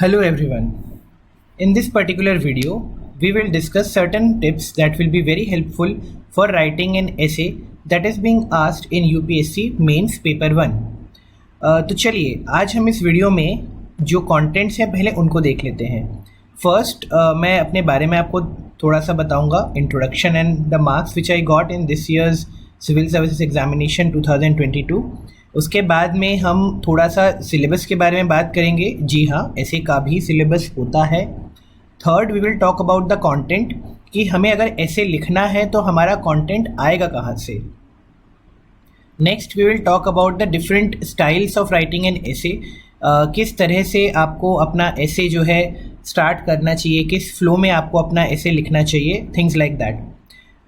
Hello everyone. In this particular video, we will discuss certain tips that will be very helpful for writing an essay that is being asked in UPSC Mains Paper 1. तो चलिए आज हम इस video में जो contents हैं पहले उनको देख लेते हैं. फर्स्ट मैं अपने बारे में आपको थोड़ा सा बताऊंगा, introduction and the marks which I got in this years civil services examination 2022. उसके बाद में हम थोड़ा सा सिलेबस के बारे में बात करेंगे. जी हाँ, ऐसे का भी सिलेबस होता है. Third, we will talk about the content कि हमें अगर ऐसे लिखना है तो हमारा कंटेंट आएगा कहाँ से. Next we will talk about the different styles of writing an essay. किस तरह से आपको अपना ऐसे जो है स्टार्ट करना चाहिए, किस फ्लो में आपको अपना ऐसे लिखना चाहिए, things like that.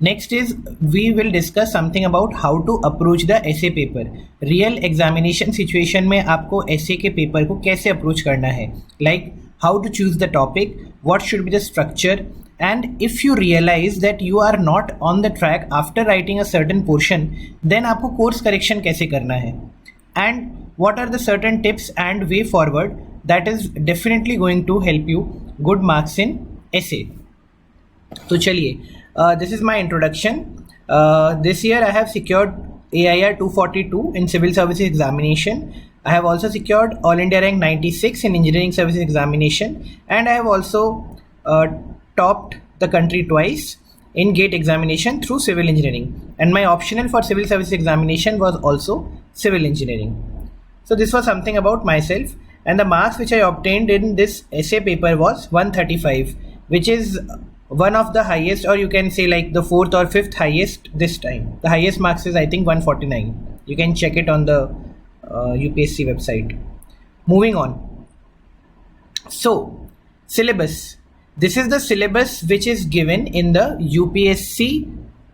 Next is we will discuss something about how to approach the essay paper. Real examination situation में आपको ऐसे के पेपर को कैसे अप्रोच करना है, like how to choose the topic, what should be the structure, and if you realise that you are not on the track after writing a certain portion, then आपको course correction कैसे करना है, and what are the certain tips and way forward that is definitely going to help you good marks in essay. तो चलिए, this is my introduction. This year I have secured AIR 242 in civil services examination. I have also secured all India rank 96 in engineering services examination, and I have also topped the country twice in GATE examination through civil engineering, and my optional for civil services examination was also civil engineering. So this was something about myself, and the marks which I obtained in this essay paper was 135, which is one of the highest, or you can say like the fourth or fifth highest this time. The highest marks is I think 149. You can check it on the UPSC website. Moving on. So syllabus. This is the syllabus which is given in the UPSC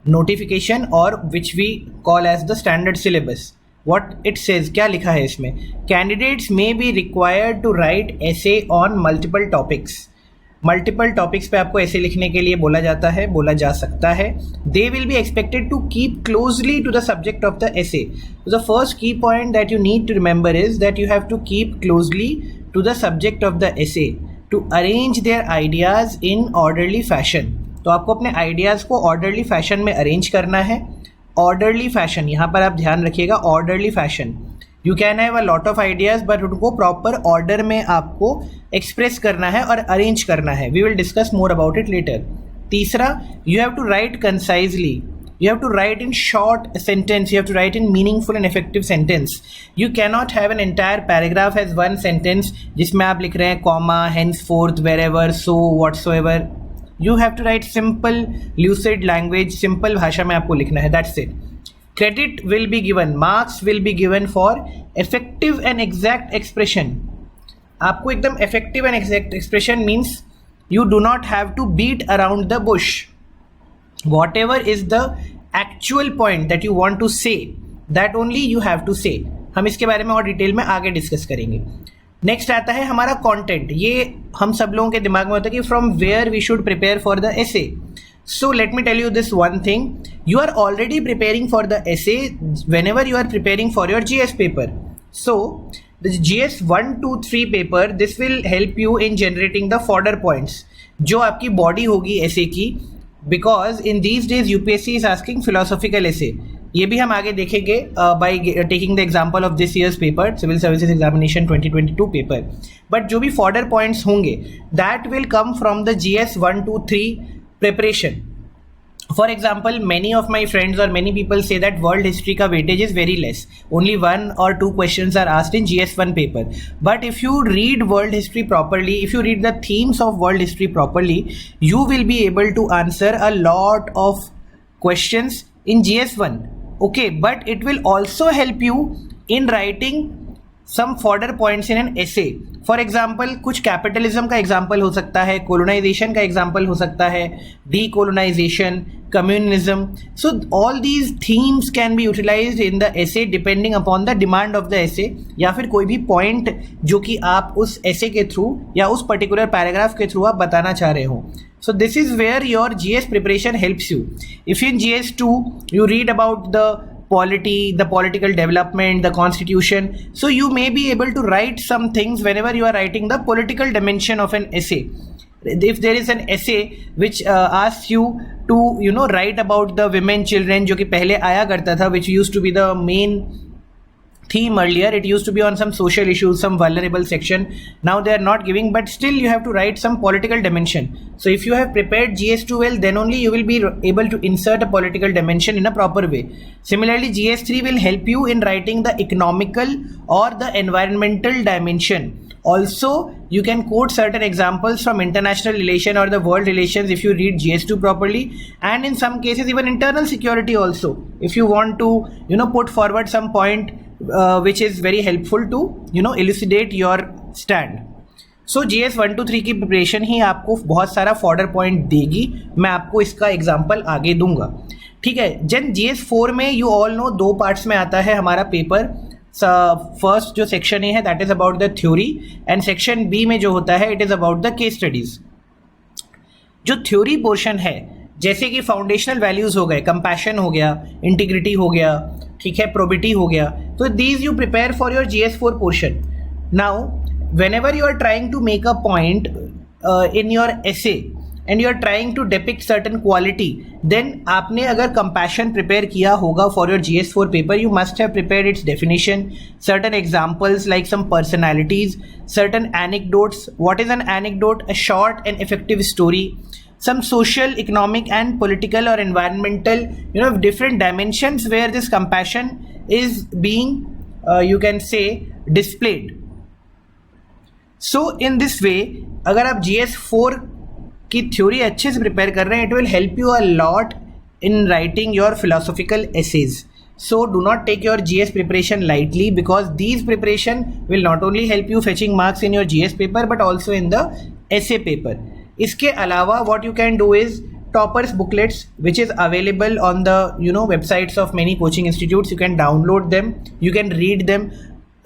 notification, or which we call as the standard syllabus. What it says, क्या लिखा है इसमें? Candidates may be required to write essay on multiple topics. Multiple topics पे आपको ऐसे लिखने के लिए बोला जाता है, बोला जा सकता है. They will be expected to keep closely to the subject of the essay. So the first key point that you need to remember is that you have to keep closely to the subject of the essay to arrange their ideas in orderly fashion. तो आपको अपने ideas को orderly fashion में arrange करना है. Orderly fashion, यहाँ पर आप ध्यान रखिएगा, orderly fashion. You can have a lot of ideas, but उनको प्रॉपर ऑर्डर में आपको एक्सप्रेस करना है और अरेंज करना है. We will discuss more about it later. तीसरा, you have to write concisely. You have to write in short sentence. You have to write in meaningful and effective sentence. You cannot have an entire paragraph as one sentence जिसमें आप लिख रहे हैं comma, henceforth, wherever, so, whatsoever. You have to write simple, lucid language, simple भाषा में आपको लिखना है. That's it. Credit will be given, marks will be given for effective and exact expression. आपको एकदम effective and exact expression means you do not have to beat around the bush. Whatever is the actual point that you want to say, that only you have to say. हम इसके बारे में और detail में आगे discuss करेंगे. Next आता है हमारा कंटेंट. ये हम सब लोगों के दिमाग में होता है कि from where we should prepare for the essay. So let me tell you this one thing. You are already preparing for the essay whenever you are preparing for your GS paper. So the GS 1, 2, 3 paper, this will help you in generating the fodder points, जो आपकी body होगी एसे की, because in these days UPSC is asking philosophical essay. ये भी हम आगे देखेंगे by taking the example of this year's paper, civil services examination 2022 paper. But जो भी फॉर्डर पॉइंट्स होंगे that will come from the GS 1, 2, 3 preparation. For example, many of my friends और many people से दैट वर्ल्ड हिस्ट्री का weightage is very less. Only 1 or 2 questions are asked in GS 1 paper. But if you read world history properly, if you read the themes of world history properly, you will be able to answer a lot of questions in GS 1. Okay, but it will also help you in writing some fodder points in an essay. For example, कुछ capitalism का example हो सकता है, colonization का example हो सकता है, decolonization, communism. So all these themes can be utilized in the essay depending upon the demand of the essay, या फिर कोई भी point जो कि आप उस essay के थ्रू या उस particular paragraph के थ्रू आप बताना चाह रहे हो. So this is where your GS preparation helps you. If in GS 2 you read about the polity, the political development, the constitution. So you may be able to write some things whenever you are writing the political dimension of an essay. If there is an essay which asks you to write about the women children, जो कि पहले आया करता था, which used to be the main theme earlier. It used to be on some social issues, some vulnerable section. Now they are not giving, but still you have to write some political dimension. So if you have prepared GS2 well, then only you will be able to insert a political dimension in a proper way. Similarly, GS3 will help you in writing the economical or the environmental dimension. Also, you can quote certain examples from international relation or the world relations if you read GS2 properly, and in some cases even internal security also, if you want to put forward some point which is very helpful to elucidate your stand. So GS 1 to 3 की preparation ही आपको बहुत सारा fodder point देगी. मैं आपको इसका example आगे दूंगा. ठीक है. जन GS 4 में यू ऑल नो 2 पार्ट्स में आता है हमारा पेपर. फर्स्ट जो सेक्शन है that is about the theory, and section B में जो होता है it is about the case studies. जो थ्योरी पोर्शन है, जैसे कि फाउंडेशनल वैल्यूज हो गए, कंपैशन हो गया, इंटीग्रिटी हो गया, ठीक है, प्रोबिटी हो गया, तो these you prepare for your GS4 portion. Now whenever you are trying to make a point in your essay and you are trying to depict certain quality, then आपने अगर compassion prepare किया होगा for your GS4 paper, you must have prepared its definition, certain examples like some personalities, certain anecdotes. What is an anecdote? A short and effective story. Some social, economic and political or environmental, different dimensions where this compassion is being, you can say, displayed. So in this way अगर आप GS4 की theory अच्छे से prepare कर रहे हैं, it will help you a lot in writing your philosophical essays. So do not take your GS preparation lightly, because these preparation will not only help you fetching marks in your GS paper but also in the essay paper. इसके अलावा what you can do is toppers booklets which is available on the websites of many coaching institutes. You can download them, you can read them.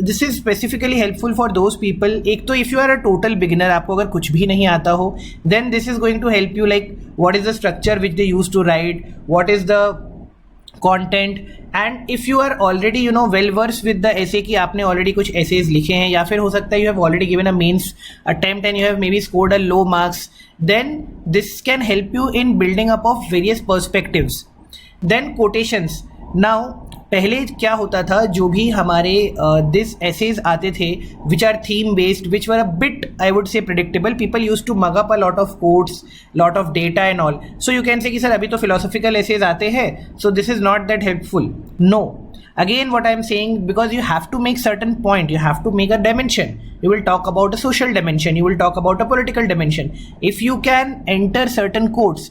This is specifically helpful for those people. एक तो if you are a total beginner, आपको अगर कुछ भी नहीं आता हो, then this is going to help you, like what is the structure which they used to write, what is the content, and if you are already well versed with the essay कि आपने already कुछ essays लिखे हैं, या फिर हो सकता है you have already given a mains attempt and you have maybe scored a low marks, then this can help you in building up of various perspectives. Then quotations. Now पहले क्या होता था, जो भी हमारे दिस एसेज आते थे which are theme based, which were a bit I would say predictable, people use to mug up a lot of quotes, lot of data and all. So you can say कि sir अभी तो philosophical essays आते हैं, so this is not that helpful. No, again what I am saying, because you have to make certain point, you have to make a dimension. You will talk about a social dimension, you will talk about a political dimension. If you can enter certain quotes,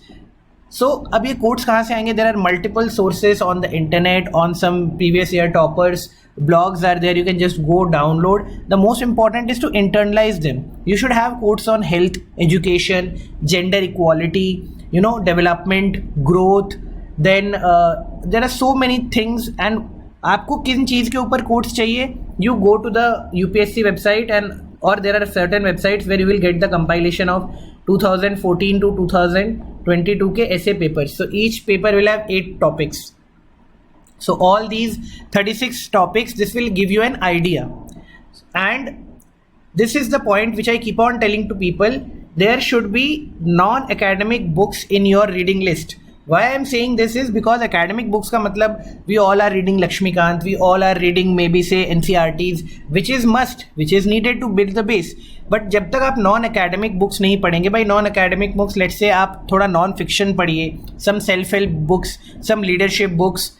so अब ये codes कहाँ से आएंगे? There are multiple sources on the internet, on some previous year toppers, blogs are there, you can just go download. The most important is to internalize them. You should have quotes on health, education, gender equality, development, growth. Then there are so many things, and आपको किन चीज़ के ऊपर codes चाहिए? You go to the UPSC website, and or there are certain websites where you will get the compilation of 2014 to 2022 के essay papers. So each paper will have 8 topics. So all these 36 topics, this will give you an idea. And this is the point which I keep on telling to people. There should be non-academic books in your reading list. Why I am saying this is because academic books का मतलब we all are reading Lakshmikant, we all are reading maybe say NCERTs, which is must, which is needed to build the base. But जब तक आप non academic books नहीं पढ़ेंगे, भाई non academic books, let's say आप थोड़ा non fiction पढ़िए, some self help books, some leadership books,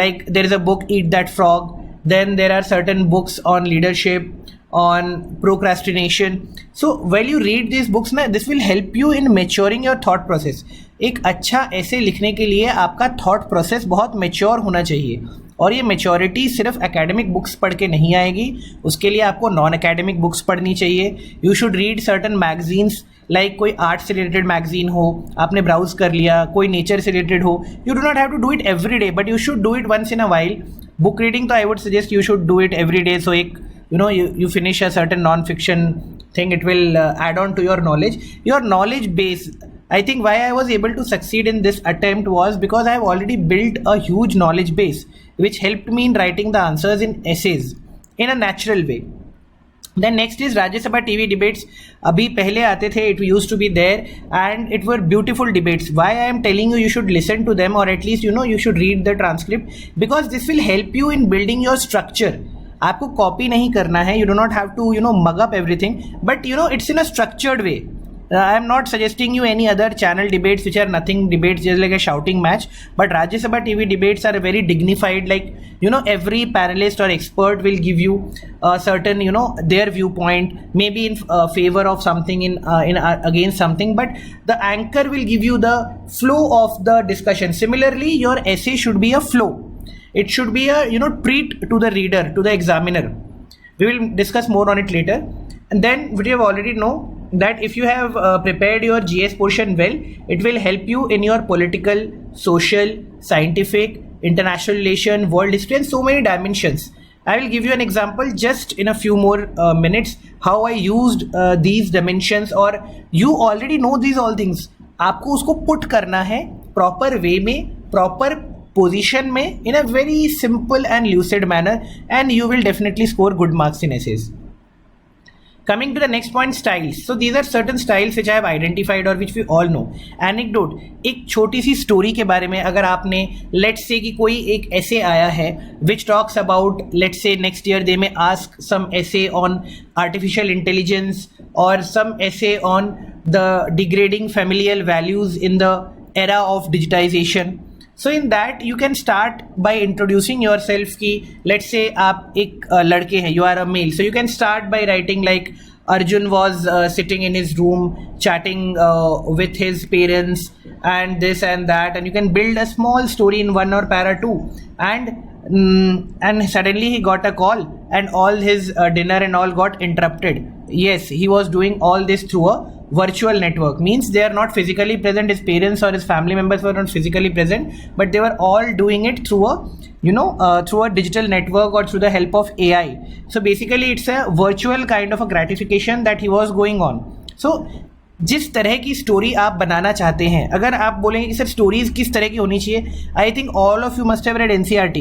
like there is a book Eat That Frog, then there are certain books on leadership, on procrastination. So while you read these books ना, this will help you in maturing your thought process. एक अच्छा ऐसे लिखने के लिए आपका thought process बहुत mature होना चाहिए, और ये मैच्योरिटी सिर्फ एकेडमिक बुक्स पढ़ के नहीं आएगी. उसके लिए आपको नॉन एकेडमिक बुक्स पढ़नी चाहिए. You should read certain magazines, like कोई आर्ट से रिलेटेड मैगजीन हो, आपने ब्राउज कर लिया, कोई नेचर से रिलेटेड हो. You do not have to do it every day, but you should do it once in a while. Book reading तो I would suggest you should do it every day. So एक you finish a certain non-fiction thing, it will add on to your knowledge base. I think why I was able to succeed in this attempt was because I have already built a huge knowledge base. which helped me in writing the answers in essays in a natural way. Then next is Rajya Sabha TV debates. अभी पहले आते थे, it used to be there and it were beautiful debates. Why I am telling you should listen to them, or at least you should read the transcript, because this will help you in building your structure. आपको copy नहीं करना है, you do not have to mug up everything, but it's in a structured way. I am not suggesting you any other channel debates which are nothing debates, just like a shouting match, but Rajya Sabha TV debates are very dignified. Like every panelist or expert will give you a certain their viewpoint, maybe in favor of something, in against something, but the anchor will give you the flow of the discussion. Similarly, your essay should be a flow. It should be a treat to the reader, to the examiner. We will discuss more on it later. And then we have already know that if you have prepared your GS portion well, it will help you in your political, social, scientific, international relation, world history, and so many dimensions. I will give you an example just in a few more minutes how I used these dimensions, or you already know these all things. आपको उसको put करना है proper way में, proper position में, in a very simple and lucid manner, and you will definitely score good marks in essays. Coming to the next point, styles. So these are certain styles which I have identified or which we all know. Anecdote, एक छोटी सी story के बारे में अगर आपने let's say कि कोई एक essay आया है which talks about, let's say next year they may ask some essay on artificial intelligence or some essay on the degrading familial values in the era of digitization. So in that you can start by introducing yourself कि let's say आप एक लड़के हैं, you are a male, so you can start by writing like Arjun was sitting in his room chatting with his parents and this and that, and you can build a small story in one or para two, and suddenly he got a call and all his dinner and all got interrupted. Yes, he was doing all this through a virtual network, means they are not physically present, his parents or his family members were not physically present, but they were all doing it through a through a digital network or through the help of AI. So basically it's a virtual kind of a gratification that he was going on. So जिस तरह की story आप बनाना चाहते हैं, अगर आप बोलेंगे कि सर स्टोरीज किस तरह की होनी चाहिए, I think all of you must have read NCERT.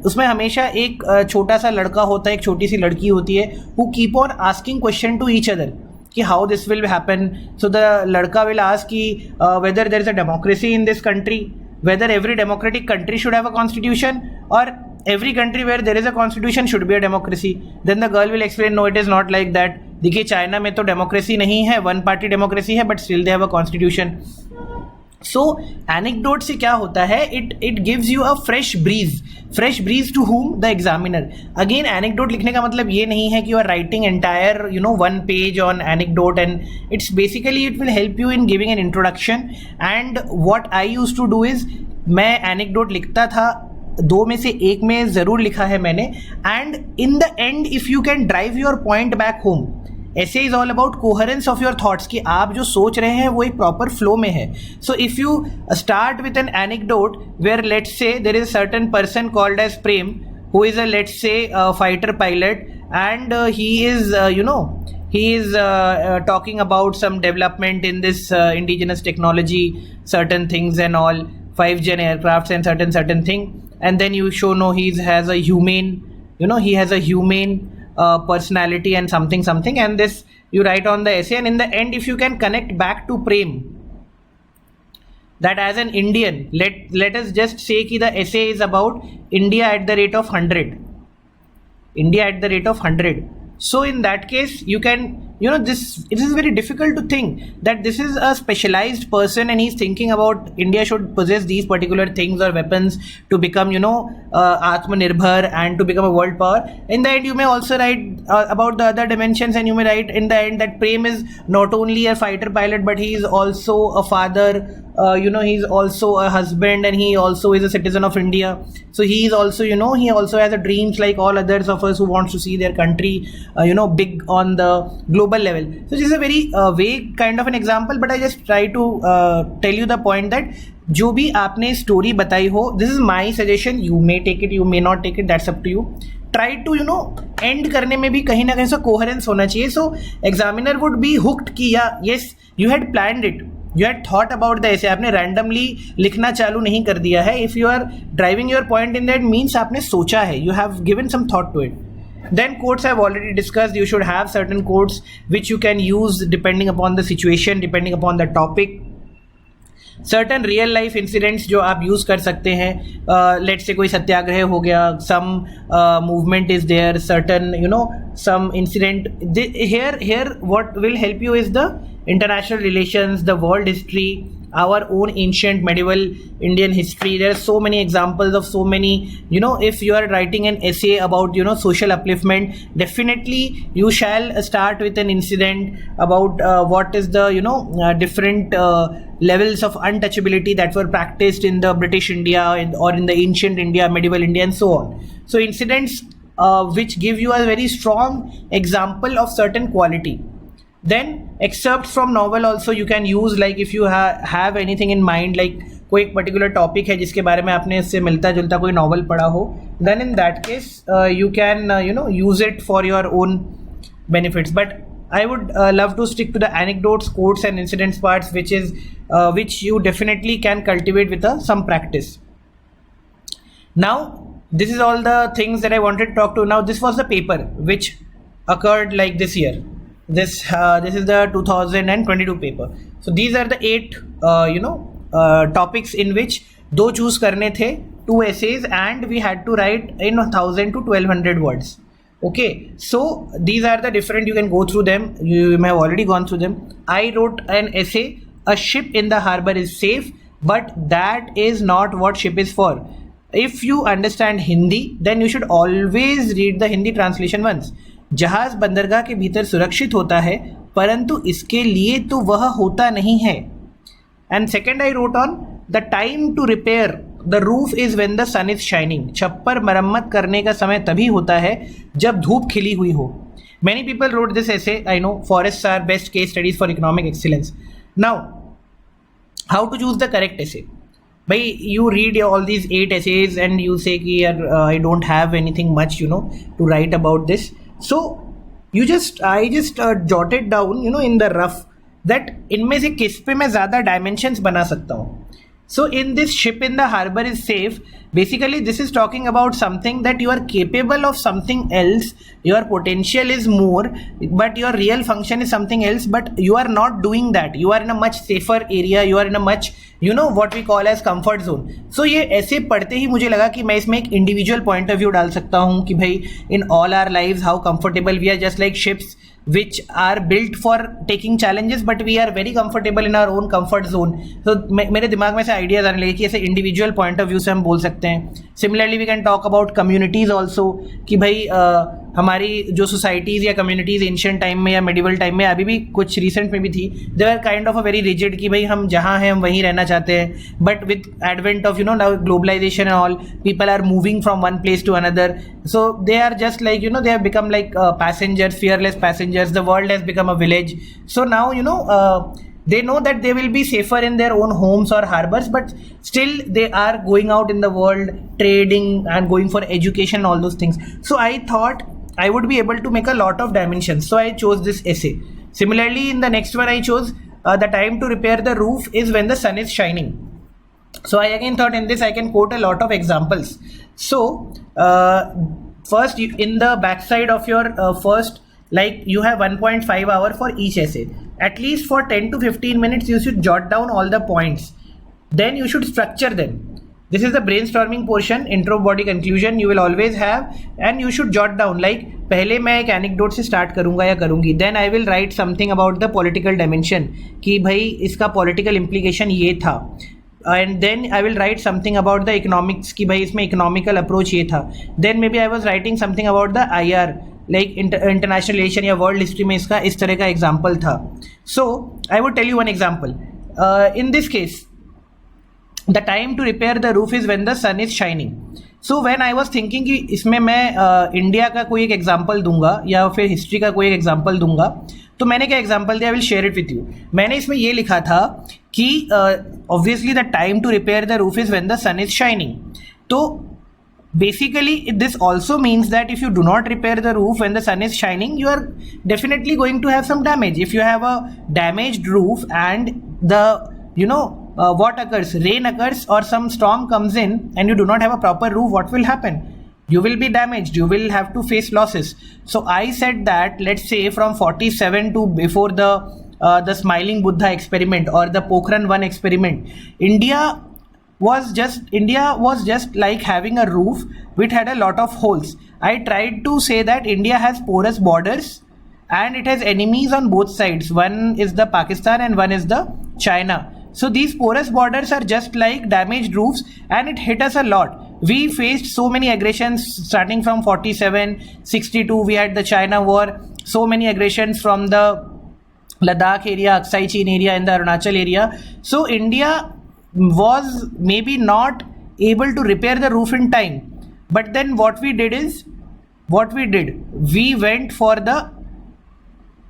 उसमें हमेशा एक छोटा सा लड़का होता है, एक छोटी सी लड़की होती है, who keep on asking question to each other कि how this will happen. So the लड़का विल आस्क कि whether there is a democracy in this country, whether every democratic country should have a constitution, or every country where there is a constitution should be a democracy. Then the girl will explain, no, it is not like that. देखिए China में तो democracy नहीं है, one party democracy है, but still they have a constitution. So anecdote से क्या होता है, it gives you a fresh breeze to whom? The examiner. Again anecdote लिखने का मतलब ये नहीं है कि you are writing entire one page on anecdote, and it's basically it will help you in giving an introduction. And what I used to do is, मैं anecdote लिखता था, दो में से एक में ज़रूर लिखा है मैंने, and in the end if you can drive your point back home. Essay is all about coherence of your thoughts, कि आप जो सोच रहे हैं वो एक प्रॉपर फ्लो में है. So if you start with an anecdote where let's say there is a certain person called as Prem, who is a let's say fighter pilot, and he is talking about some development in this indigenous technology, certain things and all, 5th-gen aircrafts and certain thing, and then you show no, he has a humane, he has a humane personality and something, and this you write on the essay. And in the end, if you can connect back to Prem, that as an Indian, let us just say कि the essay is about India at the rate of 100. India at the rate of 100. So in that case, you can, it is very difficult to think that this is a specialized person and he's thinking about India should possess these particular things or weapons to become, Atmanirbhar and to become a world power. In the end, you may also write about the other dimensions, and you may write in the end that Prem is not only a fighter pilot, but he is also a father, he's also a husband, and he also is a citizen of India. So he is also, he also has a dreams like all others of us who wants to see their country, big on the global level. So this is a very vague kind of an example, but I just try to tell you the point that जो भी आपने story बताई हो, this is my suggestion. You may take it, you may not take it. That's up to you. Try to end करने में भी कहीं ना कहीं से कोहेरेंस होना चाहिए. So examiner would be hooked कि या yes, you had planned it. You had thought about the essay. आपने randomly लिखना चालू नहीं कर दिया है. If you are driving your point in that means आपने सोचा है. You have given some thought to it. Then quotes I've already discussed. You should have certain quotes which you can use depending upon the situation, depending upon the topic. Certain real life incidents जो आप use कर सकते हैं. Let's say कोई सत्याग्रह हो गया, some movement is there, certain some incident. Here what will help you is the international relations, the world history, our own ancient medieval Indian history. There are so many examples of so many, if you are writing an essay about social upliftment, definitely you shall start with an incident about what is the different levels of untouchability that were practiced in the British India or in the ancient India, medieval India, and so on. So incidents which give you a very strong example of certain quality. Then excerpts from novel also you can use, like if you have anything in mind, like कोई एक particular topic है जिसके बारे में आपने इससे मिलता जुलता कोई novel पढ़ा हो, then in that case you can use it for your own benefits. But I would love to stick to the anecdotes, quotes and incidents parts, which you definitely can cultivate with some practice. Now this is all the things that I wanted to talk to. Now this was the paper which occurred like this year. This is the 2022 paper. So these are the 8 topics in which दो choose करने थे, 2 essays, and we had to write in 1000 to 1200 words. Okay, so these are the different, you can go through them. You may have already gone through them. I wrote an essay, a ship in the harbor is safe, but that is not what ship is for. If you understand Hindi, then you should always read the Hindi translation once. जहाज बंदरगाह के भीतर सुरक्षित होता है, परंतु इसके लिए तो वह होता नहीं है. And second I wrote on the time to repair the roof is when the sun is shining. छप्पर मरम्मत करने का समय तभी होता है जब धूप खिली हुई हो. Many people wrote this essay. I know forests are best case studies for economic excellence. Now, how to choose the correct essay? Bhai, you read all these 8 essays and you say कि यार I don't have anything much to write about this. So I just jotted down in the rough that इनमें से किस पे मैं ज़्यादा dimensions बना सकता हूँ. So in this ship in the harbor is safe, basically this is talking about something that you are capable of something else, your potential is more, but your real function is something else, but you are not doing that. You are in a much safer area, you are in a much what we call as comfort zone. So ये ऐसे पढ़ते ही मुझे लगा कि मैं इसमें एक individual point of view डाल सकता हूँ कि भाई in all our lives how comfortable we are, just like ships which are built for taking challenges, but we are very comfortable in our own comfort zone. So मेरे दिमाग में से ideas आने लगे कि ऐसे individual point of view से हम बोल सकते हैं. Similarly we can talk about communities also कि भाई हमारी जो societies या communities ancient time में या medieval time में अभी भी कुछ recent में भी थी, they were kind of a very rigid कि भाई हम जहाँ हैं हम वहीं रहना चाहते हैं. But with advent of now globalization and all, people are moving from one place to another. So they are just like they have become like passengers, fearless passengers. The world has become a village. So now they know that they will be safer in their own homes or harbors, but still they are going out in the world, trading and going for education, all those things. So I thought I would be able to make a lot of dimensions. So I chose this essay. Similarly, in the next one I chose the time to repair the roof is when the sun is shining. So I again thought in this I can quote a lot of examples. So first in the backside of your first, like you have 1.5 hour for each essay. At least for 10 to 15 minutes you should jot down all the points. Then you should structure them. This is the brainstorming portion, intro, body, conclusion you will always have, and you should jot down like पहले मैं एक anecdote से start करूँगा या करूँगी. Then I will write something about the political dimension कि भाई इसका political implication ये था. And then I will write something about the economics कि भाई इसमें economical approach ये था. Then maybe I was writing something about the IR like international relation या world history में इसका इस तरह का example था. So I would tell you one example. In this case, the time to repair the roof is when the sun is shining. So when I was thinking कि इसमें मैं इंडिया का कोई एक एग्जाम्पल दूंगा या फिर हिस्ट्री का कोई एक एग्जाम्पल दूंगा, तो मैंने क्या एग्जाम्पल दिया, I will share it with you. मैंने इसमें ये लिखा था कि obviously the time to repair the roof is when the sun is shining. तो basically this also means that if you do not repair the roof when the sun is shining, you are definitely going to have some damage. If you have a damaged roof and what occurs, rain occurs or some storm comes in and you do not have a proper roof, what will happen? You will be damaged, you will have to face losses. So I said that, let's say from 47 to before the smiling Buddha experiment or the Pokhran 1 experiment, India was just like having a roof which had a lot of holes. I tried to say that India has porous borders and it has enemies on both sides. One is the Pakistan and one is the China. So these porous borders are just like damaged roofs and it hit us a lot. We faced so many aggressions starting from 47, 62, we had the China war, so many aggressions from the Ladakh area, Aksai Chin area and the Arunachal area. So India was maybe not able to repair the roof in time. But then what we did, we went for the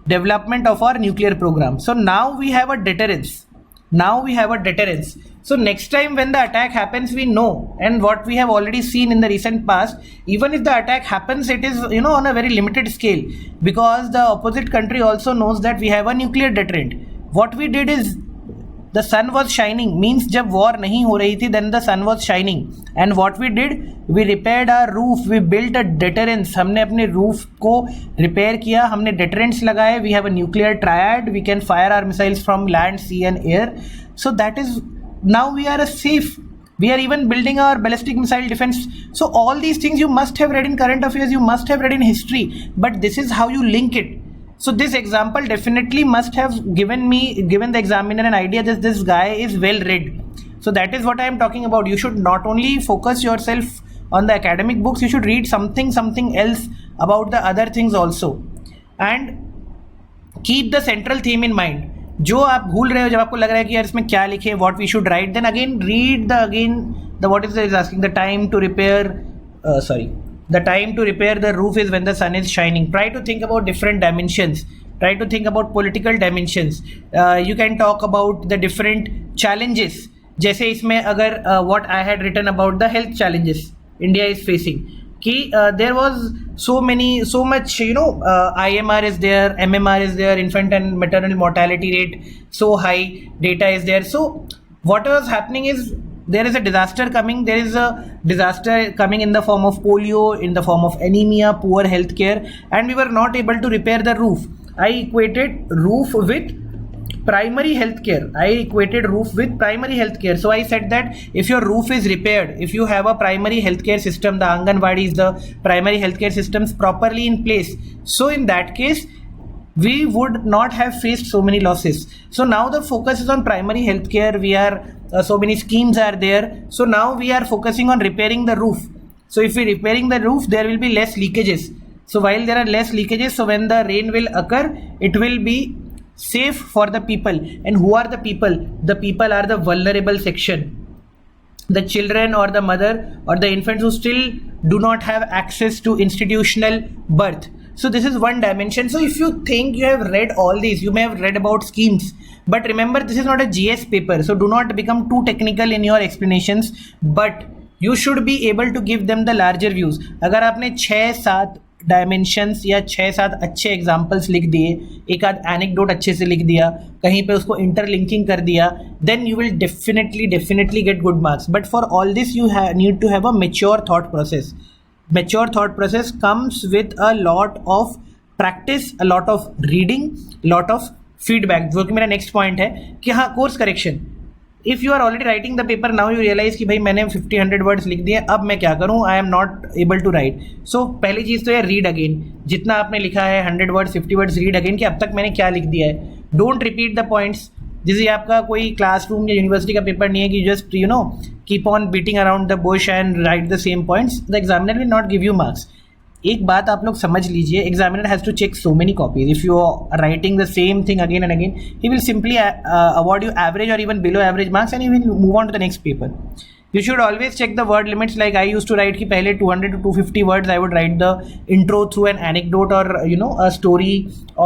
development of our nuclear program. So now we have a deterrence. So next time when the attack happens, we know, and what we have already seen in the recent past, even if the attack happens, it is on a very limited scale, because the opposite country also knows that we have a nuclear deterrent. What we did is, the sun was shining, means जब war नहीं हो रही थी, then the sun was shining, and what we did, we repaired our roof, we built a deterrence. हमने अपने roof को repair किया, हमने deterrents लगाए. We have a nuclear triad, we can fire our missiles from land, sea and air. So that is, now we are safe. We are even building our ballistic missile defense. So all these things you must have read in current affairs, you must have read in history, but this is how you link it. So this example definitely must have given the examiner an idea that this guy is well read. So that is what I am talking about. You should not only focus yourself on the academic books, you should read something else about the other things also. And keep the central theme in mind. जो आप भूल रहे हो, जब आपको लग रहा है कि यार इसमें क्या लिखे, what we should write, then again read the what is asking, the time to repair the roof is when the sun is shining. Try to think about different dimensions. Try to think about political dimensions. You can talk about the different challenges. जैसे इसमें अगर what I had written about the health challenges India is facing, कि there was so much IMR is there, MMR is there, infant and maternal mortality rate so high, data is there. So what was happening is, there is a disaster coming. There is a disaster coming in the form of polio, in the form of anemia, poor healthcare, and we were not able to repair the roof. I equated roof with primary healthcare. So I said that if your roof is repaired, if you have a primary healthcare system, the Anganwadis, the primary healthcare systems properly in place, so in that case, we would not have faced so many losses. So now the focus is on primary healthcare. We are so many schemes are there. So now we are focusing on repairing the roof. So if we repairing the roof, there will be less leakages. So while there are less leakages, so when the rain will occur, it will be safe for the people. And who are the people? The people are the vulnerable section. The children or the mother or the infants who still do not have access to institutional birth. So this is one dimension. So if you think you have read all these, you may have read about schemes, but remember, this is not a GS paper. So do not become too technical in your explanations, but you should be able to give them the larger views. अगर आपने 6-7 dimensions या 6-7 अच्छे examples लिख दिए, एक आध anecdote अच्छे से लिख दिया, कहीं पे उसको इंटरलिंकिंग कर दिया, then you will definitely get good marks. But for all this, you need to have a mature thought process. Mature thought process comes with a lot of practice, a lot of reading, lot of feedback. जो कि मेरा next point है कि हाँ, course correction. If you are already writing the paper, now you realize कि भाई मैंने 50-100 words लिख दिए, अब मैं क्या करूँ, I am not able to write. So पहली चीज़ तो है read again. जितना आपने लिखा है 100 words, 50 words, read again कि अब तक मैंने क्या लिख दिया है. Don't repeat the points. जैसे आपका कोई क्लासरूम या यूनिवर्सिटी का पेपर नहीं है कि just keep on beating around the bush and write the same points. The examiner will not give you marks. एक बात आप लोग समझ लीजिए, examiner has to check so many copies. If you are writing the same thing again and again, he will simply award you average or even below average marks and he will move on to the next paper. You should always check the word limits. Like I used to write कि पहले 200 to 250 words I would write the intro through an anecdote or a story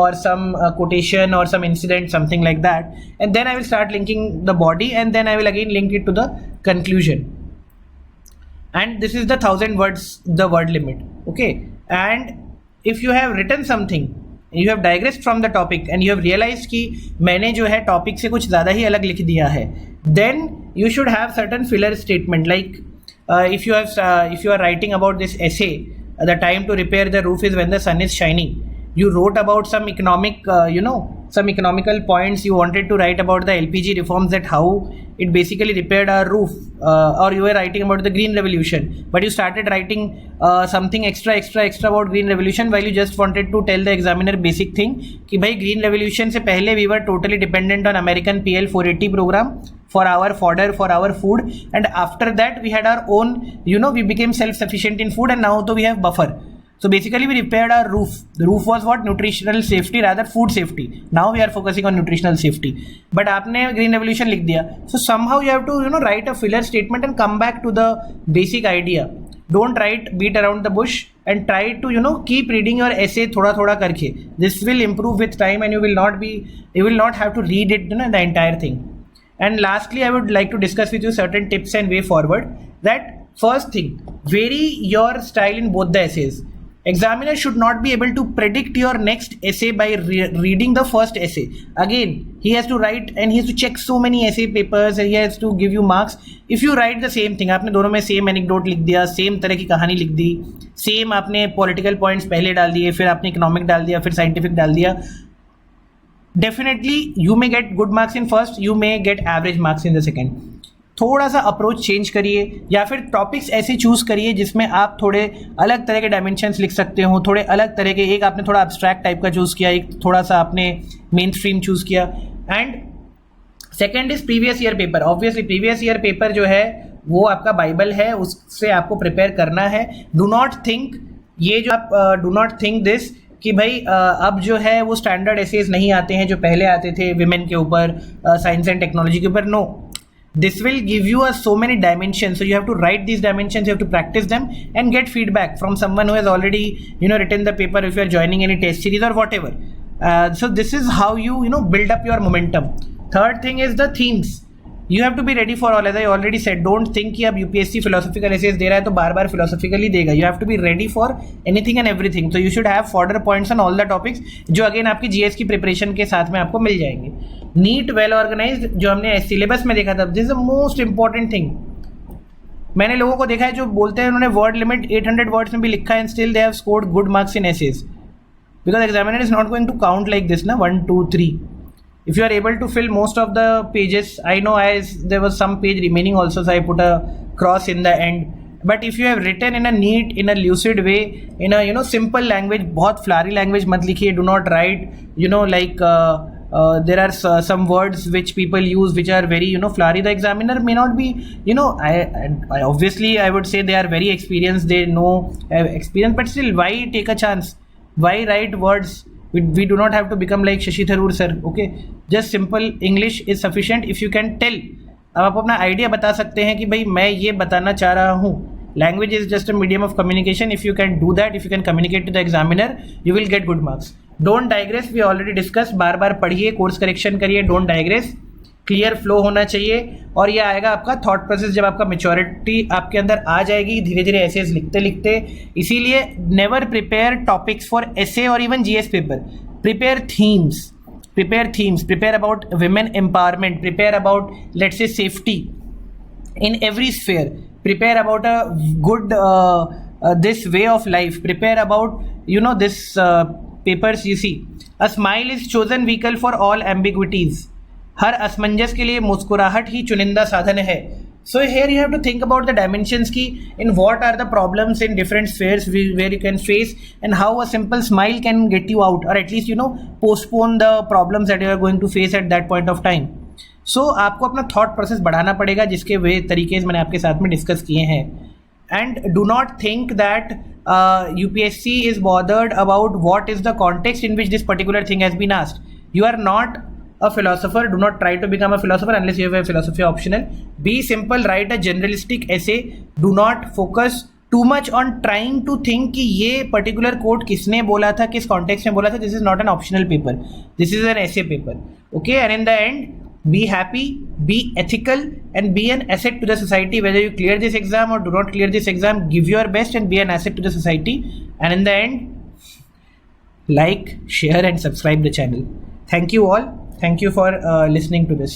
or some quotation or some incident, something like that, and then I will start linking the body and then I will again link it to the conclusion. And this is the 1000 words, the word limit. Okay, and if you have written something you have digressed from the topic and you have realized कि मैंने जो है topic से कुछ ज़्यादा ही अलग लिख दिया है, then you should have certain filler statement like if you are writing about this essay, the time to repair the roof is when the sun is shining. You wrote about some some economical points. You wanted to write about the LPG reforms, that how it basically repaired our roof, or you were writing about the green revolution, but you started writing something extra about green revolution while you just wanted to tell the examiner basic thing कि भाई green revolution से पहले we were totally dependent on American PL 480 program for our fodder, for our food, and after that we had our own, we became self-sufficient in food, and now so we have buffer. So basically we repaired our roof. The roof was what? Nutritional safety, rather food safety. Now we are focusing on nutritional safety. But आपने green revolution लिख दिया. So somehow you have to write a filler statement and come back to the basic idea. Don't beat around the bush and try to keep reading your essay थोड़ा करके. This will improve with time and you will not have to read it the entire thing. And lastly, I would like to discuss with you certain tips and way forward. That first thing, vary your style in both the essays. Examiner should not be able to predict your next essay by reading the first essay. Again, he has to write and he has to check so many essay papers and he has to give you marks. If you write the same thing, आपने दोनों में same anecdote लिख दिया, same तरह की कहानी लिख दी, same आपने political points पहले डाल दिए, फिर आपने economic डाल दिया, फिर scientific डाल दिया, definitely you may get good marks in first, you may get average marks in the second. थोड़ा सा अप्रोच चेंज करिए या फिर टॉपिक्स ऐसे चूज करिए जिसमें आप थोड़े अलग तरह के डायमेंशंस लिख सकते हो, थोड़े अलग तरह के, एक आपने थोड़ा एब्स्ट्रैक्ट टाइप का चूज़ किया, एक थोड़ा सा आपने मेन स्ट्रीम चूज़ किया. And second is previous year paper. Obviously previous year paper जो है वो आपका बाइबल है, उससे आपको प्रिपेयर करना है. डू नॉट थिंक दिस कि भाई अब जो है वो स्टैंडर्ड एसेज नहीं आते हैं जो पहले आते थे विमेन के ऊपर, साइंस एंड टेक्नोलॉजी के ऊपर. No, this will give you so many dimensions, so you have to write these dimensions, you have to practice them and get feedback from someone who has already written the paper if you are joining any test series or whatever. So this is how you build up your momentum. Third thing is the themes. You have to be ready for all. As I already said, don't think कि अब UPSC philosophical essays दे रहा है तो बार बार philosophical ही देगा. You have to be ready for anything and everything. So you should have fodder points on all the topics जो again आपकी GS की preparation के साथ में आपको मिल जाएंगे. Neat, well organized, जो हमने syllabus में देखा था, this is the most important thing. मैंने लोगों को देखा है जो बोलते हैं उन्होंने word limit 800 words में भी लिखा है and still they have scored good marks in essays. Because examiner is not going to count like this, 1, 2, 3. If you are able to fill most of the pages, I know as there was some page remaining also, so I put a cross in the end. But if you have written in a neat, in a lucid way, in a simple language, बहुत flowery language मत लिखिए. Do not write like there are some words which people use which are very flowery. The examiner may not be I obviously I would say they are very experienced, they know experience, but still why take a chance? Why write words? We do not have to become like Shashi Tharoor sir. Okay, just simple English is sufficient. If you can tell, अब आप अपना idea बता सकते हैं कि भाई मैं ये बताना चाह रहा हूँ. Language is just a medium of communication. If you can do that, if you can communicate to the examiner, you will get good marks. Don't digress. We already discussed. बार बार पढ़िए, कोर्स करेक्शन करिए. Don't digress. Clear flow होना चाहिए और ये आएगा आपका thought process जब आपका मेच्योरिटी आपके अंदर आ जाएगी धीरे धीरे एसेज लिखते लिखते. इसीलिए नेवर प्रिपेयर टॉपिक्स फॉर एसे और even GS paper. Prepare themes, prepare about women empowerment, prepare about let's say safety in every sphere, prepare about a good this way of life, prepare about this papers. You see, a smile is chosen vehicle for all ambiguities. हर असमंजस के लिए मुस्कुराहट ही चुनिंदा साधन है. So here you have to think about the dimensions की in what are the problems in different spheres where you can face and how a simple smile can get you out or at least postpone the problems that you are going to face at that point of time. So आपको अपना thought process बढ़ाना पड़ेगा जिसके वे तरीके मैंने आपके साथ में डिस्कस किए हैं. And do not think that UPSC is bothered about what is the context in which this particular thing has been asked. You are not a philosopher. Do not try to become a philosopher unless you have a philosophy optional. Be simple, write a generalistic essay. Do not focus too much on trying to think कि ये particular quote किसने बोला था, किस context में बोला था. This is not an optional paper. This is an essay paper. Okay, and in the end, be happy, be ethical, and be an asset to the society. Whether you clear this exam or do not clear this exam, give your best and be an asset to the society. And in the end, like, share and subscribe the channel. Thank you all. Thank you for listening to this.